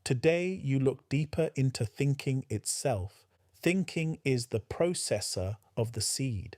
Today, you look deeper into thinking itself. Thinking is the processor of the seed.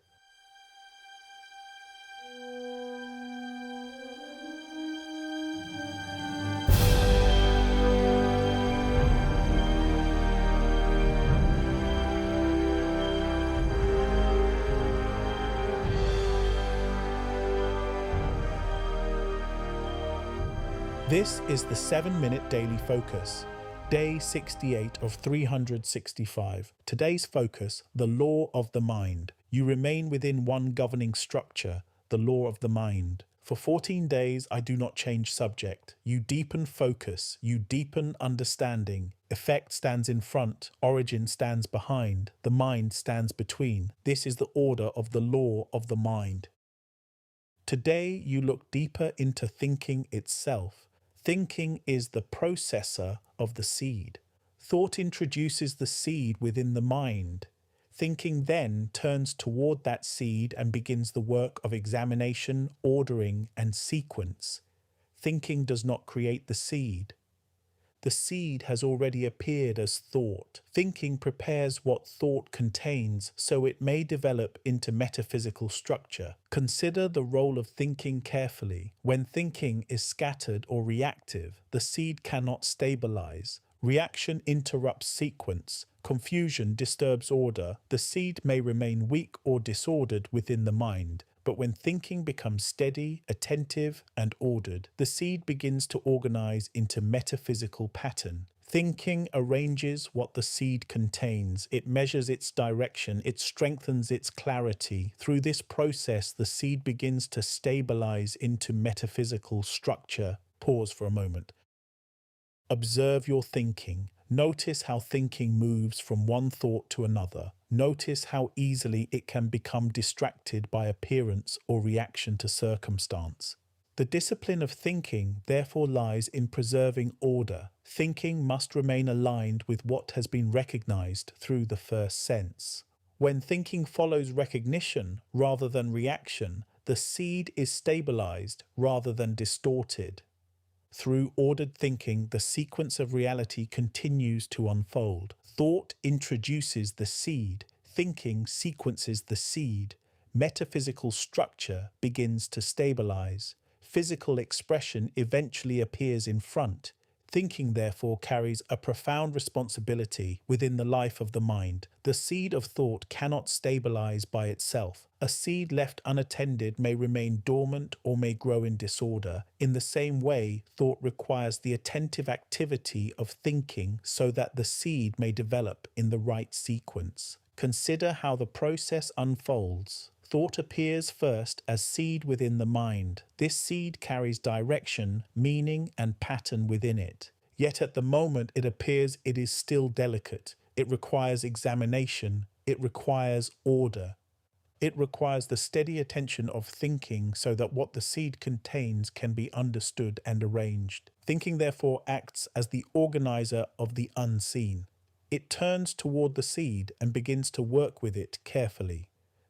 This is the 7-minute daily focus, day 68 of 365. Today's focus, the law of the mind. You remain within one governing structure, the law of the mind. For 14 days, I do not change subject. You deepen focus, you deepen understanding. Effect stands in front, origin stands behind, the mind stands between. This is the order of the law of the mind. Today, you look deeper into thinking itself. Thinking is the processor of the seed. Thought introduces the seed within the mind. Thinking then turns toward that seed and begins the work of examination, ordering, and sequence. Thinking does not create the seed. The seed has already appeared as thought. Thinking prepares what thought contains so it may develop into metaphysical structure. Consider the role of thinking carefully. When thinking is scattered or reactive, the seed cannot stabilize. Reaction interrupts sequence. Confusion disturbs order. The seed may remain weak or disordered within the mind. But when thinking becomes steady, attentive, and ordered, the seed begins to organize into metaphysical pattern. Thinking arranges what the seed contains. It measures its direction. It strengthens its clarity. Through this process, the seed begins to stabilize into metaphysical structure. Pause for a moment. Observe your thinking. Notice how thinking moves from one thought to another. Notice how easily it can become distracted by appearance or reaction to circumstance. The discipline of thinking therefore lies in preserving order. Thinking must remain aligned with what has been recognized through the first sense. When thinking follows recognition rather than reaction, the seed is stabilized rather than distorted. Through ordered thinking, the sequence of reality continues to unfold. Thought introduces the seed. Thinking sequences the seed. Metaphysical structure begins to stabilize. Physical expression eventually appears in front. Thinking, therefore, carries a profound responsibility within the life of the mind. The seed of thought cannot stabilize by itself. A seed left unattended may remain dormant or may grow in disorder. In the same way, thought requires the attentive activity of thinking so that the seed may develop in the right sequence. Consider how the process unfolds. Thought appears first as seed within the mind. This seed carries direction, meaning, and pattern within it. Yet at the moment it appears it is still delicate. It requires examination. It requires order. It requires the steady attention of thinking so that what the seed contains can be understood and arranged. Thinking therefore acts as the organizer of the unseen. It turns toward the seed and begins to work with it carefully.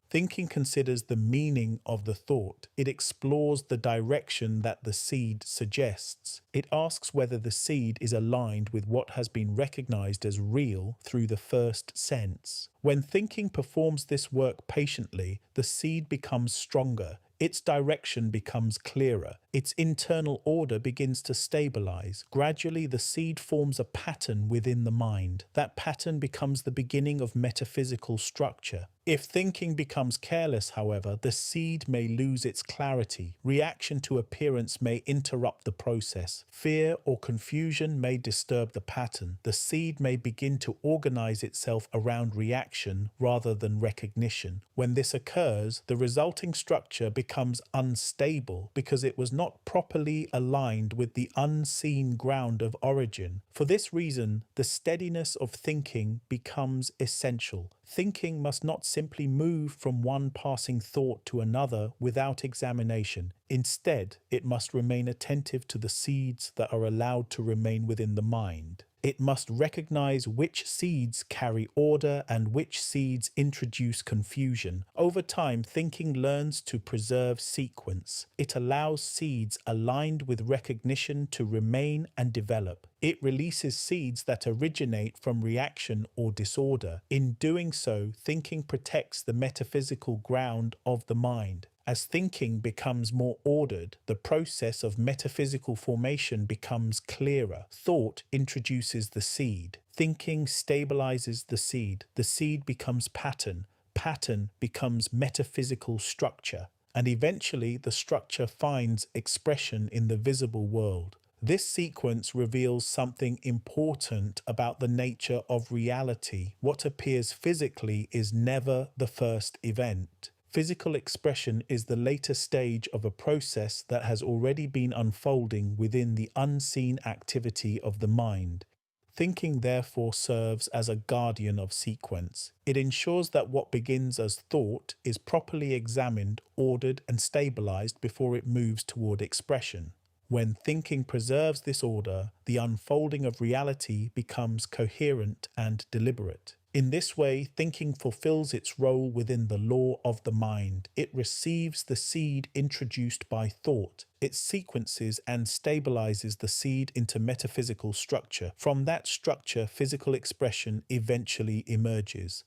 Thinking considers the meaning of the thought. It explores the direction that the seed suggests. It asks whether the seed is aligned with what has been recognized as real through the first sense. When thinking performs this work patiently, the seed becomes stronger. Its direction becomes clearer. Its internal order begins to stabilize. Gradually, the seed forms a pattern within the mind. That pattern becomes the beginning of metaphysical structure. If thinking becomes careless, however, the seed may lose its clarity. Reaction to appearance may interrupt the process. Fear or confusion may disturb the pattern. The seed may begin to organize itself around reaction rather than recognition. When this occurs, the resulting structure becomes unstable because it was not properly aligned with the unseen ground of origin. For this reason, the steadiness of thinking becomes essential. Thinking must not simply move from one passing thought to another without examination. Instead, it must remain attentive to the seeds that are allowed to remain within the mind. It must recognize which seeds carry order and which seeds introduce confusion. Over time, thinking learns to preserve sequence. It allows seeds aligned with recognition to remain and develop. It releases seeds that originate from reaction or disorder. In doing so, thinking protects the metaphysical ground of the mind. As thinking becomes more ordered, the process of metaphysical formation becomes clearer. Thought introduces the seed. Thinking stabilizes the seed. The seed becomes pattern. Pattern becomes metaphysical structure. And eventually, the structure finds expression in the visible world. This sequence reveals something important about the nature of reality. What appears physically is never the first event. Physical expression is the later stage of a process that has already been unfolding within the unseen activity of the mind. Thinking therefore serves as a guardian of sequence. It ensures that what begins as thought is properly examined, ordered, and stabilized before it moves toward expression. When thinking preserves this order, the unfolding of reality becomes coherent and deliberate. In this way, thinking fulfills its role within the law of the mind. It receives the seed introduced by thought. It sequences and stabilizes the seed into metaphysical structure. From that structure, physical expression eventually emerges.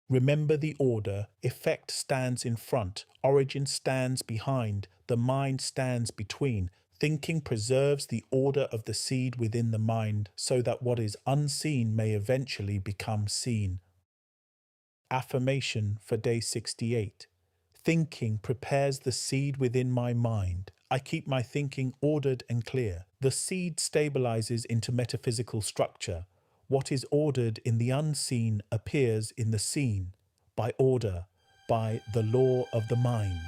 Remember the order. Effect stands in front, origin stands behind, the mind stands between. Thinking preserves the order of the seed within the mind so that what is unseen may eventually become seen. Affirmation for day 68. Thinking prepares the seed within my mind. I keep my thinking ordered and clear. The seed stabilizes into metaphysical structure. What is ordered in the unseen appears in the seen. By order, by the law of the mind.